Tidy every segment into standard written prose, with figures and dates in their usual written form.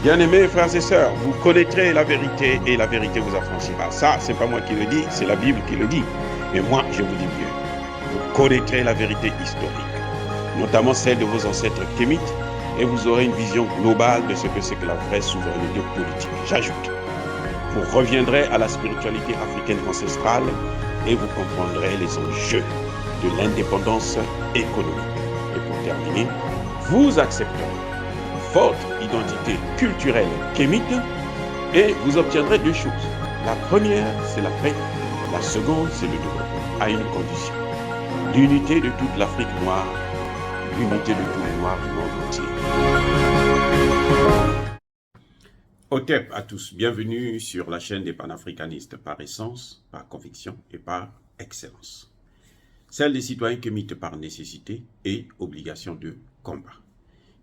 Bien-aimés frères et sœurs, vous connaîtrez la vérité et la vérité vous affranchira. Ça, c'est pas moi qui le dis, c'est la Bible qui le dit. Mais moi, je vous dis bien, vous connaîtrez la vérité historique, notamment celle de vos ancêtres kémites, et vous aurez une vision globale de ce que c'est que la vraie souveraineté politique. J'ajoute, vous reviendrez à la spiritualité africaine ancestrale et vous comprendrez les enjeux de l'indépendance économique. Et pour terminer, vous accepterez votre identité culturelle kémite et vous obtiendrez deux choses. La première, c'est la paix. La seconde, c'est le développement, à une condition. L'unité de toute l'Afrique noire, l'unité de tous les Noirs du monde entier. Otep à tous, bienvenue sur la chaîne des panafricanistes par essence, par conviction et par excellence. Celle des citoyens kémites par nécessité et obligation de combat.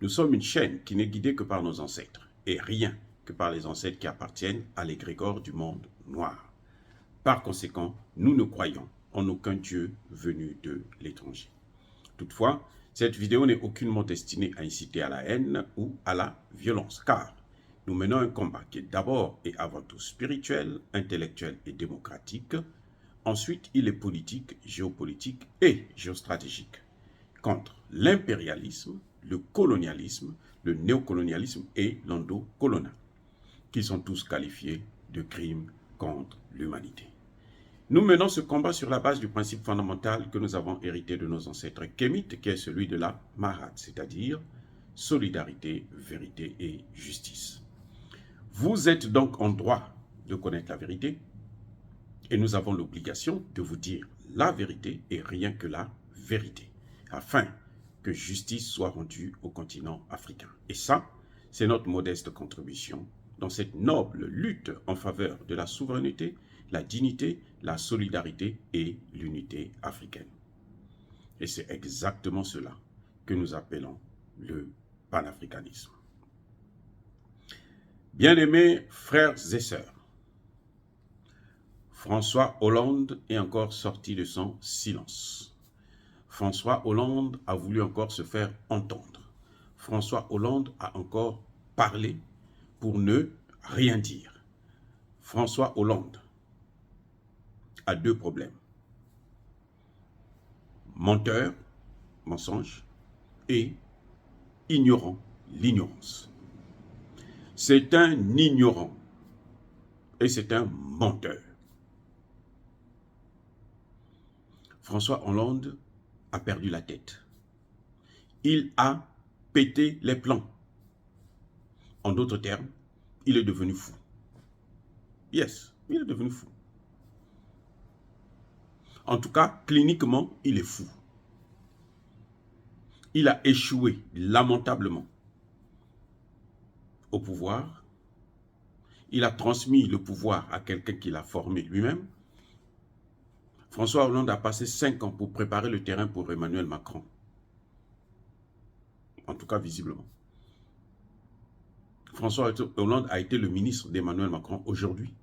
Nous sommes une chaîne qui n'est guidée que par nos ancêtres, et rien que par les ancêtres qui appartiennent à l'égrégore du monde noir. Par conséquent, nous ne croyons en aucun Dieu venu de l'étranger. Toutefois, cette vidéo n'est aucunement destinée à inciter à la haine ou à la violence, car nous menons un combat qui est d'abord et avant tout spirituel, intellectuel et démocratique. Ensuite, il est politique, géopolitique et géostratégique, contre l'impérialisme, le colonialisme, le néocolonialisme et l'endocolonial, qui sont tous qualifiés de crimes contre l'humanité. Nous menons ce combat sur la base du principe fondamental que nous avons hérité de nos ancêtres kémites, qui est celui de la Mahat, c'est-à-dire solidarité, vérité et justice. Vous êtes donc en droit de connaître la vérité, et nous avons l'obligation de vous dire la vérité et rien que la vérité, afin que justice soit rendue au continent africain. Et ça, c'est notre modeste contribution dans cette noble lutte en faveur de la souveraineté, la dignité, la solidarité et l'unité africaine. Et c'est exactement cela que nous appelons le panafricanisme. Bien-aimés frères et sœurs, François Hollande est encore sorti de son silence. François Hollande a voulu encore se faire entendre. François Hollande a encore parlé pour ne rien dire. François Hollande a deux problèmes. Menteur, mensonge, et ignorant, l'ignorance. C'est un ignorant et c'est un menteur. François Hollande a perdu la tête. Il a pété les plombs. En d'autres termes, il est devenu fou. Yes, il est devenu fou. En tout cas, cliniquement, il est fou. Il a échoué lamentablement au pouvoir. Il a transmis le pouvoir à quelqu'un qui l'a formé lui-même. François Hollande a passé 5 ans pour préparer le terrain pour Emmanuel Macron. En tout cas, visiblement. François Hollande a été le ministre d'Emmanuel Macron aujourd'hui.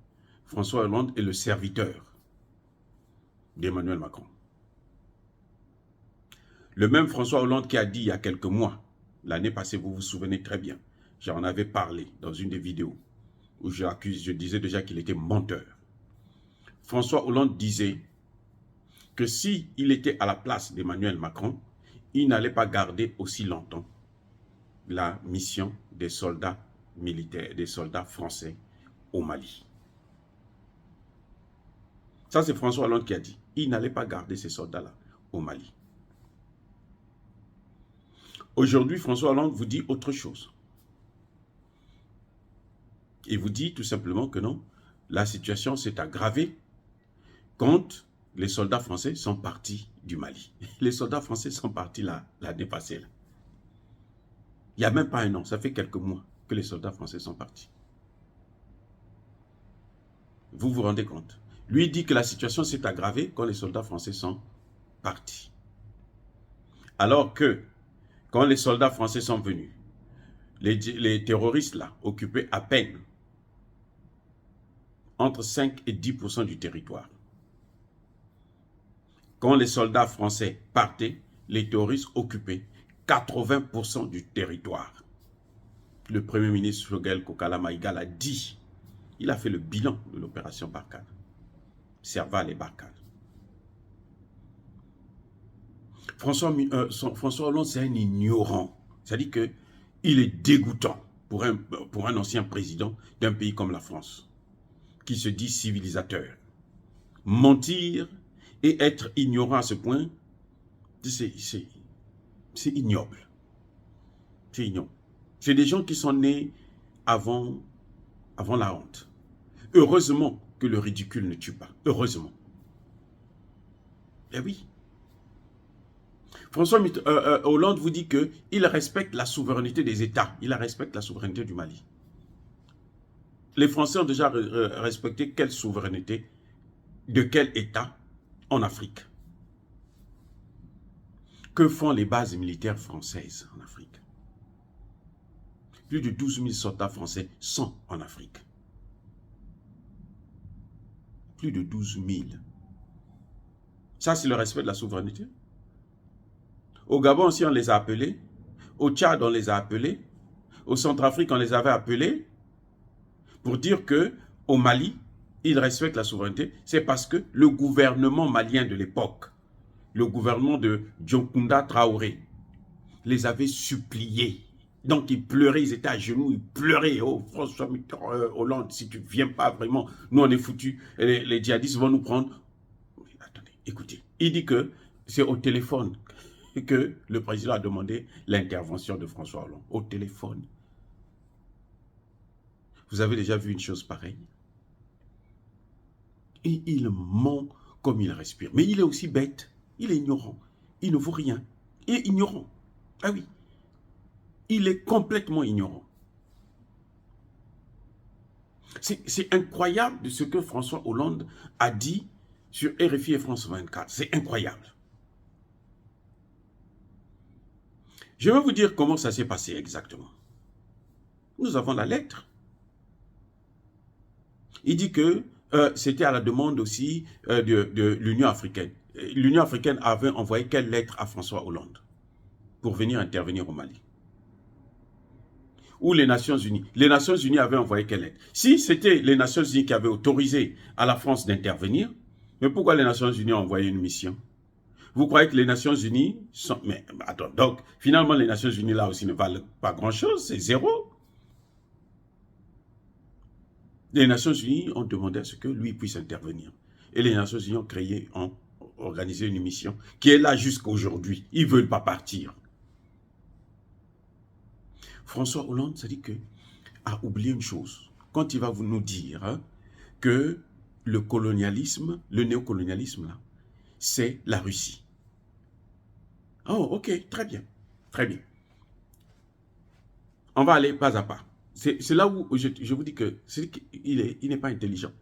François Hollande est le serviteur d'Emmanuel Macron. Le même François Hollande qui a dit il y a quelques mois, l'année passée, vous vous souvenez très bien, j'en avais parlé dans une des vidéos, où je disais déjà qu'il était menteur. François Hollande disait que s'il était à la place d'Emmanuel Macron, il n'allait pas garder aussi longtemps la mission des soldats militaires, des soldats français au Mali. Ça, c'est François Hollande qui a dit. Il n'allait pas garder ces soldats-là au Mali. Aujourd'hui, François Hollande vous dit autre chose. Il vous dit tout simplement que non, la situation s'est aggravée quand les soldats français sont partis du Mali. Les soldats français sont partis l'année passée. Il n'y a même pas un an, ça fait quelques mois que les soldats français sont partis. Vous vous rendez compte? Lui dit que la situation s'est aggravée quand les soldats français sont partis. Alors que, quand les soldats français sont venus, les terroristes là occupaient à peine entre 5 et 10% du territoire. Quand les soldats français partaient, les terroristes occupaient 80% du territoire. le Premier ministre Choguel Kokala Maïga l'a dit. Il a fait le bilan de l'opération Barkhane. Serval et Barkhane. François Hollande, c'est un ignorant. C'est-à-dire qu'il est dégoûtant pour un ancien président d'un pays comme la France, qui se dit civilisateur. Mentir et être ignorant à ce point, c'est ignoble. C'est ignoble. C'est des gens qui sont nés avant la honte. Heureusement que le ridicule ne tue pas. Heureusement. Eh oui. François Hollande vous dit qu'il respecte la souveraineté des États. Il respecte la souveraineté du Mali. Les Français ont déjà respecté quelle souveraineté de quel État en Afrique? Que font les bases militaires françaises en Afrique? Plus de 12 000 soldats français sont en Afrique. Plus de 12 000. Ça, c'est le respect de la souveraineté. Au Gabon aussi, on les a appelés. Au Tchad, on les a appelés. Au Centrafrique, on les avait appelés. Pour dire qu'au Mali, ils respectent la souveraineté. C'est parce que le gouvernement malien de l'époque, le gouvernement de Dionkunda Traoré, les avait suppliés. Donc ils pleuraient, ils étaient à genoux, ils pleuraient. Oh François Hollande, si tu ne viens pas vraiment, nous on est foutus. Les djihadistes vont nous prendre. Attendez, écoutez. Il dit que c'est au téléphone que le président a demandé l'intervention de François Hollande. Au téléphone. Vous avez déjà vu une chose pareille? Et il ment comme il respire. Mais il est aussi bête. Il est ignorant. Il ne vaut rien. Il est ignorant. Ah oui. Il est complètement ignorant. C'est incroyable de ce que François Hollande a dit sur RFI et France 24. C'est incroyable. Je vais vous dire comment ça s'est passé exactement. Nous avons la lettre. Il dit que c'était à la demande aussi de l'Union africaine. L'Union africaine avait envoyé quelle lettre à François Hollande pour venir intervenir au Mali? Ou les Nations Unies. Les Nations Unies avaient envoyé quelle lettre? Si c'était les Nations Unies qui avaient autorisé à la France d'intervenir, mais pourquoi les Nations Unies ont envoyé une mission? Vous croyez que les Nations Unies sont... Mais attends, donc finalement les Nations Unies là aussi ne valent pas grand-chose, c'est zéro. Les Nations Unies ont demandé à ce que lui puisse intervenir. Et les Nations Unies ont organisé une mission qui est là jusqu'à aujourd'hui. Ils ne veulent pas partir. François Hollande, ça dit que a oublié une chose. Quand il va nous dire que le colonialisme, le néocolonialisme, là, c'est la Russie. Oh, ok, très bien. Très bien. On va aller pas à pas. C'est là où je vous dis qu'il n'est pas intelligent.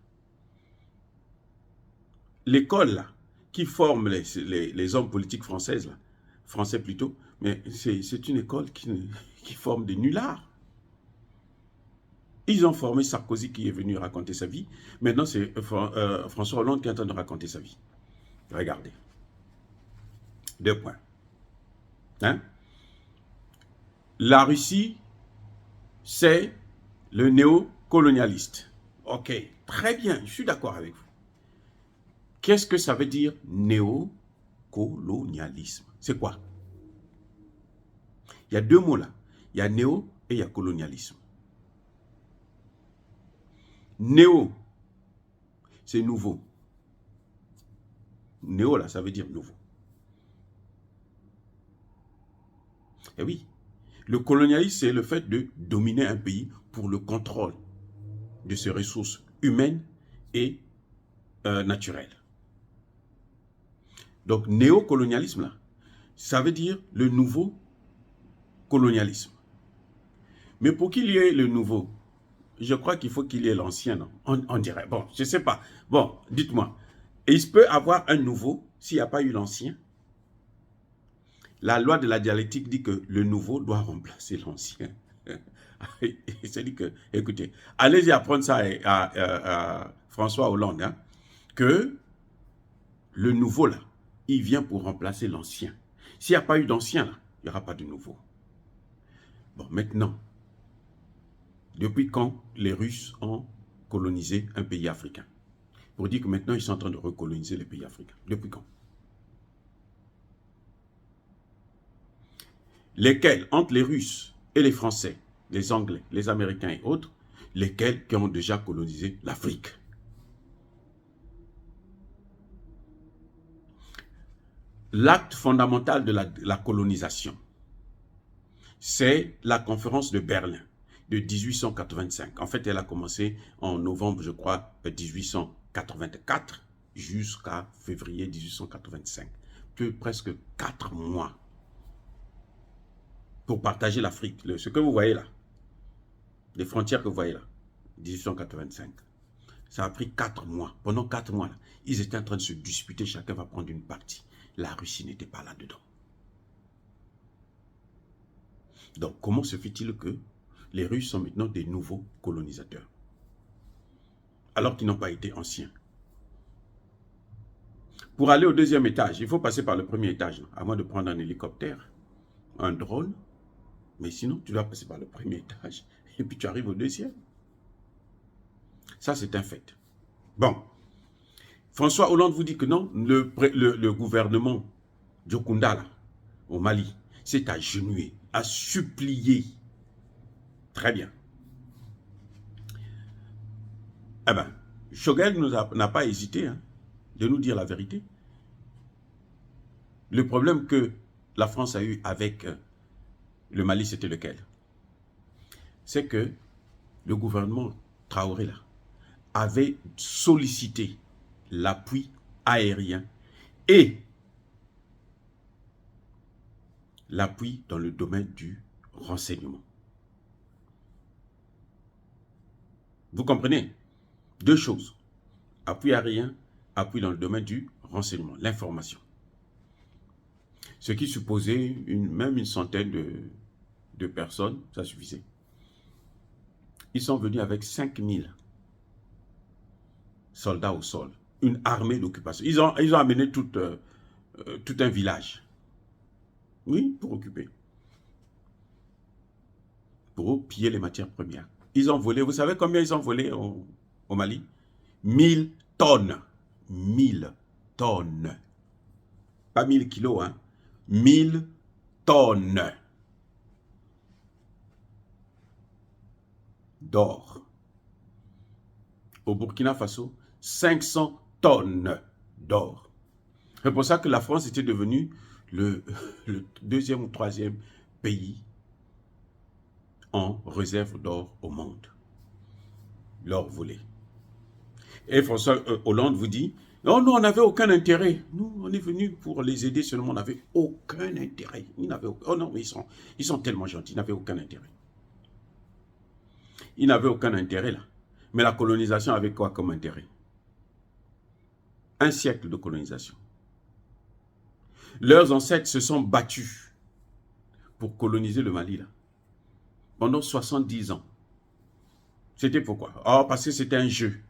L'école, là, qui forme les hommes politiques françaises, là, français plutôt, mais c'est une école qui forme des nullards. Ils ont formé Sarkozy qui est venu raconter sa vie. Maintenant, c'est François Hollande qui est en train de raconter sa vie. Regardez. 2 points. Hein? La Russie, c'est le néocolonialiste. Ok, très bien, je suis d'accord avec vous. Qu'est-ce que ça veut dire néocolonialisme? C'est quoi? Il y a 2 mots là. Il y a néo et il y a colonialisme. Néo, c'est nouveau. Néo là, ça veut dire nouveau. Et oui, le colonialisme, c'est le fait de dominer un pays pour le contrôle de ses ressources humaines et naturelles. Donc, néocolonialisme, là, ça veut dire le nouveau colonialisme. Mais pour qu'il y ait le nouveau, je crois qu'il faut qu'il y ait l'ancien, non? On dirait, bon, je ne sais pas. Bon, dites-moi, il se peut avoir un nouveau s'il n'y a pas eu l'ancien? La loi de la dialectique dit que le nouveau doit remplacer l'ancien. C'est-à-dire que, écoutez, allez-y apprendre ça à François Hollande, hein, que le nouveau, là, il vient pour remplacer l'ancien. S'il n'y a pas eu d'ancien, là, il n'y aura pas de nouveau. Bon, maintenant, Depuis quand les Russes ont colonisé un pays africain? Pour dire que maintenant, ils sont en train de recoloniser les pays africains. Depuis quand? Lesquels, entre les Russes et les Français, les Anglais, les Américains et autres, lesquels qui ont déjà colonisé l'Afrique? L'acte fondamental de la colonisation, c'est la conférence de Berlin de 1885. En fait, elle a commencé en novembre, je crois, 1884 jusqu'à février 1885. Presque 4 mois pour partager l'Afrique. Ce que vous voyez là, les frontières que vous voyez là, 1885. Ça a pris 4 mois. Pendant 4 mois, là, ils étaient en train de se disputer. Chacun va prendre une partie. La Russie n'était pas là-dedans. Donc, comment se fait-il que les Russes sont maintenant des nouveaux colonisateurs, alors qu'ils n'ont pas été anciens? Pour aller au deuxième étage, il faut passer par le premier étage, à moins de prendre un hélicoptère, un drone. Mais sinon, tu dois passer par le premier étage. Et puis tu arrives au deuxième. Ça, c'est un fait. Bon. François Hollande vous dit que non, le gouvernement Djokunda, là, au Mali, s'est agenouillé, a supplié. Très bien. Eh bien, Choguel n'a pas hésité de nous dire la vérité. Le problème que la France a eu avec le Mali, c'était lequel? C'est que le gouvernement Traoré, là, avait sollicité l'appui aérien et l'appui dans le domaine du renseignement. Vous comprenez? Deux choses. Appui aérien, appui dans le domaine du renseignement, l'information. Ce qui supposait même une centaine de personnes, ça suffisait. Ils sont venus avec 5000 soldats au sol, une armée d'occupation. Ils ont amené tout un village. Oui, pour occuper. Pour piller les matières premières. Ils ont volé, vous savez combien ils ont volé au Mali? 1000 tonnes. 1000 tonnes. Pas 1000 kilos, hein. 1000 tonnes d'or. Au Burkina Faso, 500 tonnes d'or. C'est pour ça que la France était devenue le deuxième ou troisième pays en réserve d'or au monde. L'or volé. Et François Hollande vous dit, non, nous, on n'avait aucun intérêt. Nous, on est venus pour les aider seulement, on n'avait aucun intérêt. Oh non, mais ils sont tellement gentils, ils n'avaient aucun intérêt. Ils n'avaient aucun intérêt là. Mais la colonisation avait quoi comme intérêt? Un siècle de colonisation. Leurs ancêtres se sont battus pour coloniser le Mali là. Pendant 70 ans. C'était pourquoi? Oh, parce que c'était un jeu.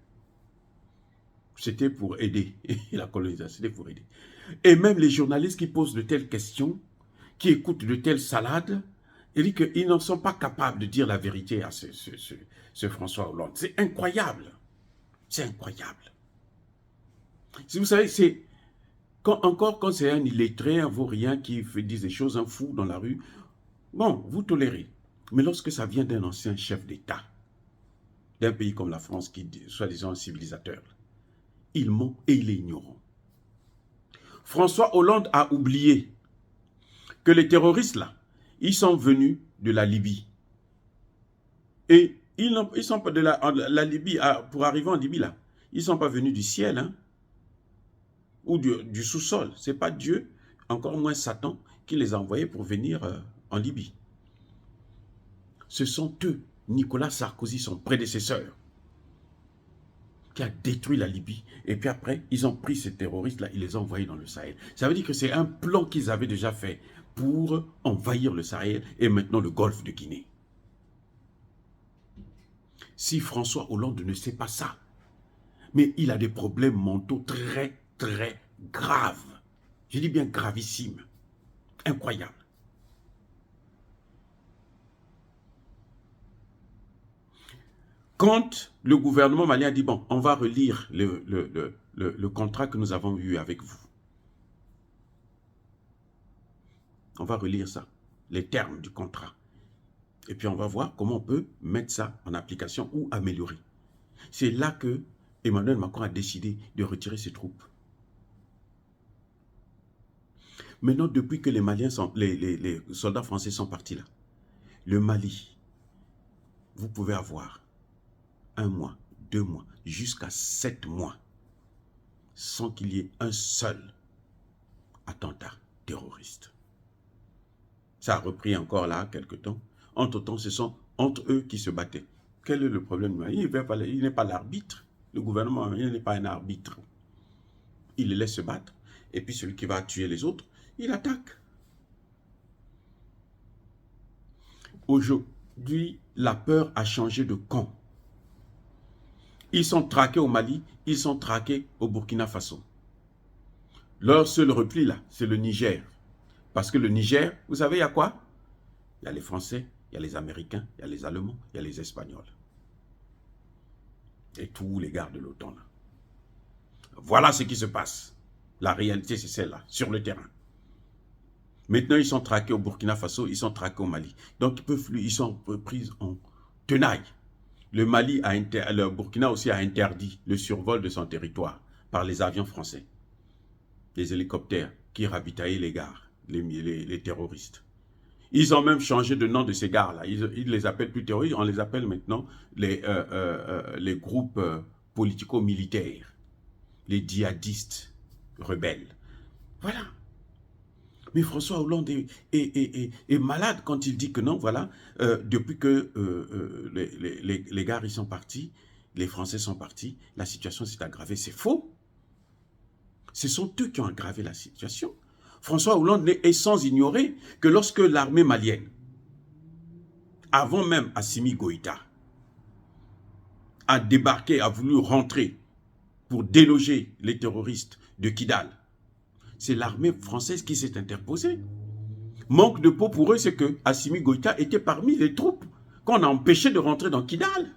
C'était pour aider la colonisation, c'était pour aider. Et même les journalistes qui posent de telles questions, qui écoutent de telles salades, ils disent qu'ils ne sont pas capables de dire la vérité à ce François Hollande. C'est incroyable. C'est incroyable. Si vous savez, c'est encore quand c'est un illettré, un vaurien qui dit des choses, un fou dans la rue, bon, vous tolérez. Mais lorsque ça vient d'un ancien chef d'État, d'un pays comme la France, qui est soi-disant un civilisateur, il ment et il est ignorant. François Hollande a oublié que les terroristes là, ils sont venus de la Libye. Et ils sont pas de la Libye, pour arriver en Libye là, ils ne sont pas venus du ciel, hein, ou du sous-sol. Ce n'est pas Dieu, encore moins Satan, qui les a envoyés pour venir en Libye. Ce sont eux, Nicolas Sarkozy, son prédécesseur, qui a détruit la Libye. Et puis après, ils ont pris ces terroristes-là, ils les ont envoyés dans le Sahel. Ça veut dire que c'est un plan qu'ils avaient déjà fait pour envahir le Sahel et maintenant le golfe de Guinée. Si François Hollande ne sait pas ça, mais il a des problèmes mentaux très, très graves. Je dis bien gravissimes. Incroyables. Quand le gouvernement malien a dit, bon, on va relire le contrat que nous avons eu avec vous. On va relire ça, les termes du contrat. Et puis on va voir comment on peut mettre ça en application ou améliorer. C'est là que Emmanuel Macron a décidé de retirer ses troupes. Maintenant, depuis que les soldats français sont partis là, le Mali, vous pouvez avoir 1 mois, 2 mois, jusqu'à 7 mois, sans qu'il y ait un seul attentat terroriste. Ça a repris encore là, quelque temps. Entre-temps, ce sont entre eux qui se battaient. Quel est le problème? Il n'est pas l'arbitre. Le gouvernement, il n'est pas un arbitre. Il les laisse se battre. Et puis celui qui va tuer les autres, il attaque. Aujourd'hui, la peur a changé de camp. Ils sont traqués au Mali, ils sont traqués au Burkina Faso. Leur seul repli là, c'est le Niger. Parce que le Niger, vous savez, il y a quoi? Il y a les Français, il y a les Américains, il y a les Allemands, il y a les Espagnols. Et tous les gars de l'OTAN là. Voilà ce qui se passe. La réalité, c'est celle-là, sur le terrain. Maintenant, ils sont traqués au Burkina Faso, ils sont traqués au Mali. Donc, ils sont pris en tenaille. Le Burkina aussi a interdit le survol de son territoire par les avions français. Les hélicoptères qui ravitaillaient les gares, les terroristes. Ils ont même changé de nom de ces gares-là. Ils ne les appellent plus terroristes, on les appelle maintenant les groupes politico-militaires, les djihadistes rebelles. Voilà. Mais François Hollande est malade quand il dit que non, voilà, depuis que les gars ils sont partis, les Français sont partis, la situation s'est aggravée. C'est faux. Ce sont eux qui ont aggravé la situation. François Hollande est sans ignorer que lorsque l'armée malienne, avant même Assimi Goïta, a débarqué, a voulu rentrer pour déloger les terroristes de Kidal, c'est l'armée française qui s'est interposée. Manque de peau pour eux, c'est que Assimi Goïta était parmi les troupes qu'on a empêché de rentrer dans Kidal.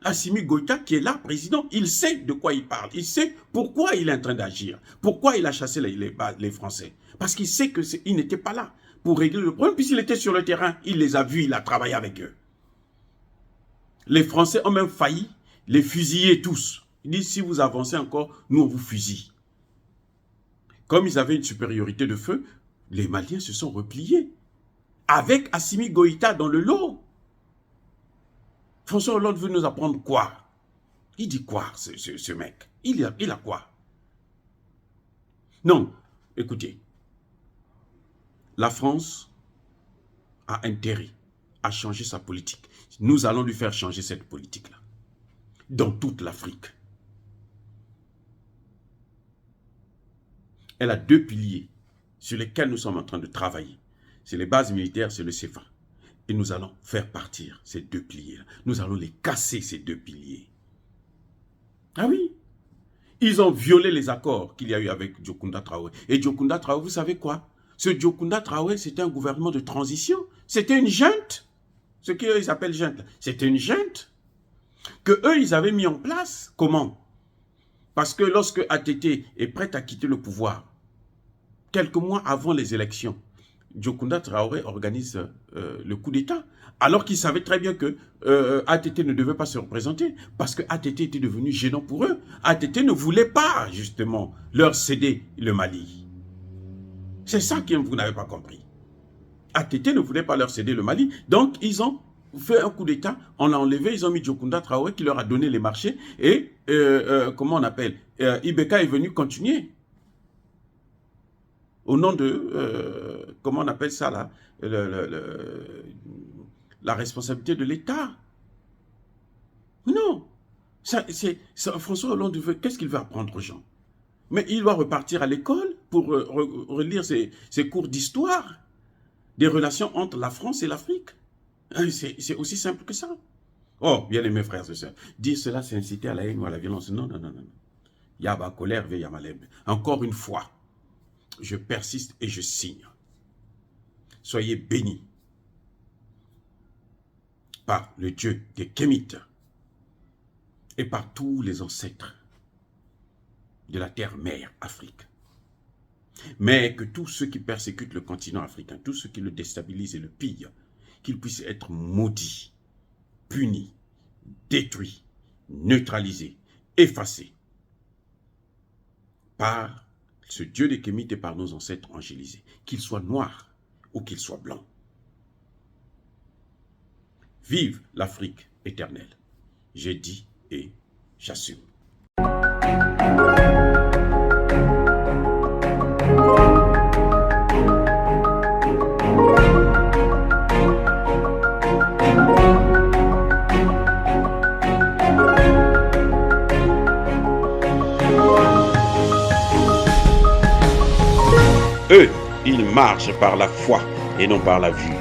Assimi Goïta, qui est là, président, il sait de quoi il parle. Il sait pourquoi il est en train d'agir. Pourquoi il a chassé les Français. Parce qu'il sait qu'il n'était pas là pour régler le problème. Puisqu'il était sur le terrain, il les a vus, il a travaillé avec eux. Les Français ont même failli les fusiller tous. Ils disent, si vous avancez encore, nous on vous fusille. Comme ils avaient une supériorité de feu, les Maliens se sont repliés. Avec Assimi Goïta dans le lot. François Hollande veut nous apprendre quoi? Il dit quoi, ce mec? Il a quoi? Non, écoutez. La France a intérêt à changer sa politique. Nous allons lui faire changer cette politique-là. Dans toute l'Afrique. Elle a 2 piliers sur lesquels nous sommes en train de travailler. C'est les bases militaires, c'est le CFA. Et nous allons faire partir ces 2 piliers-là. Nous allons les casser, ces 2 piliers. Ah oui. Ils ont violé les accords qu'il y a eu avec Diokounda Traoré. Et Diokounda Traoré, vous savez quoi? Ce Diokounda Traoré, c'était un gouvernement de transition. C'était une junte. Ce qu'ils appellent junte. C'était une junte que eux, ils avaient mis en place. Comment? Parce que lorsque ATT est prêt à quitter le pouvoir, quelques mois avant les élections, Diokounda Traoré organise le coup d'État, alors qu'il savait très bien que ATT ne devait pas se représenter, parce que ATT était devenu gênant pour eux. ATT ne voulait pas, justement, leur céder le Mali. C'est ça que vous n'avez pas compris. ATT ne voulait pas leur céder le Mali, donc ils ont fait un coup d'État, on l'a enlevé, ils ont mis Diokounda Traoré qui leur a donné les marchés, et, comment on appelle, Ibeka est venu continuer. Au nom de, comment on appelle ça là, la responsabilité de l'État. Non, François Hollande, qu'est-ce qu'il veut apprendre aux gens? Mais il doit repartir à l'école pour relire ses cours d'histoire des relations entre la France et l'Afrique. C'est aussi simple que ça. Oh, bien aimés frères et sœurs, dire cela, c'est inciter à la haine ou à la violence. Non, non, non, non. Yaba colère, ve yamaleb. Encore une fois, je persiste et je signe. Soyez bénis. par le Dieu des Kémites et par tous les ancêtres de la terre-mère Afrique. Mais que tous ceux qui persécutent le continent africain, tous ceux qui le déstabilisent et le pillent, qu'ils puissent être maudits, punis, détruits, neutralisés, effacés par ce Dieu des Kémites et par nos ancêtres angélisés, qu'ils soient noirs ou qu'ils soient blancs. Vive l'Afrique éternelle. J'ai dit et j'assume. Eux, ils marchent par la foi et non par la vue.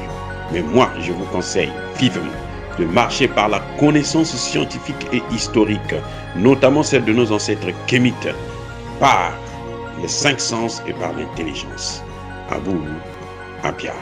Mais moi, je vous conseille vivement de marcher par la connaissance scientifique et historique, notamment celle de nos ancêtres kémites, par les 5 sens et par l'intelligence. À vous, Apia.